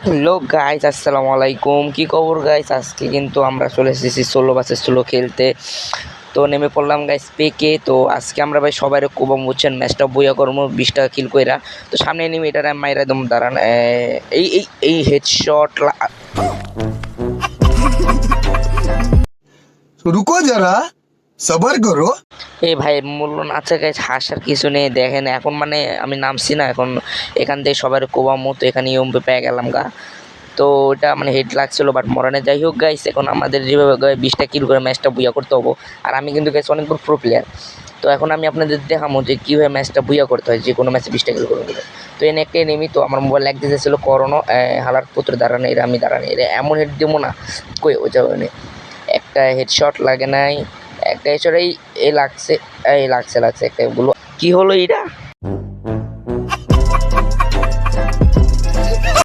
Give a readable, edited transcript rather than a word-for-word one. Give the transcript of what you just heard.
Hello guys, আসসালামু আলাইকুম। কি খবর গাইস? আজকে কিন্তু আমরা চলে এসেছি 16 ভার্সেস 16 খেলতে। তো নেমে পড়লাম গাইস পেকে। তো আজকে আমরা ভাই সবাই কোবাম বুঝছেন, ম্যাচটা বইয়া করবো 20টা কিল কইরা। তো সামনে নেমে এটা মাইরা দম দাঁড়ান। এই এই এই হেডশট। रुको जरा सबर करो। এই ভাই বললো না, আচ্ছা গাইস হাসার কিছু নেই। দেখেন এখন মানে আমি নামছি না, এখন এখান থেকে সবার কোবামো। তো এখানে ইউম্পে পেয়ে গেলাম গা। তো ওটা মানে হেড লাগছিল, বাট মরানে যাই হোক গাইস, এখন আমাদের যেভাবে 20টা কিল করে ম্যাচটা বুইয়া করতে হবো। আর আমি কিন্তু গাইস অনেক বড় প্রো প্লেয়ার। তো এখন আমি আপনাদের দেখাবো যে কীভাবে ম্যাচটা বুইয়া করতে হয়, যে কোনো ম্যাচে 20টা কিল করে দেবে। তো এনে একটা নেমি, তো আমার মোবাইল এক দিতেছিল করোনো হালার পুত্র দাঁড়ানো, এরা আমি দাঁড়ানি, এরা এমন হেড দেবো না কই ওই যাবে। একটা হেডশট লাগে নাই, একটা হেডশট এই এই লাগছে, এই লাগছে একটা। এগুলো কি হলো এটা?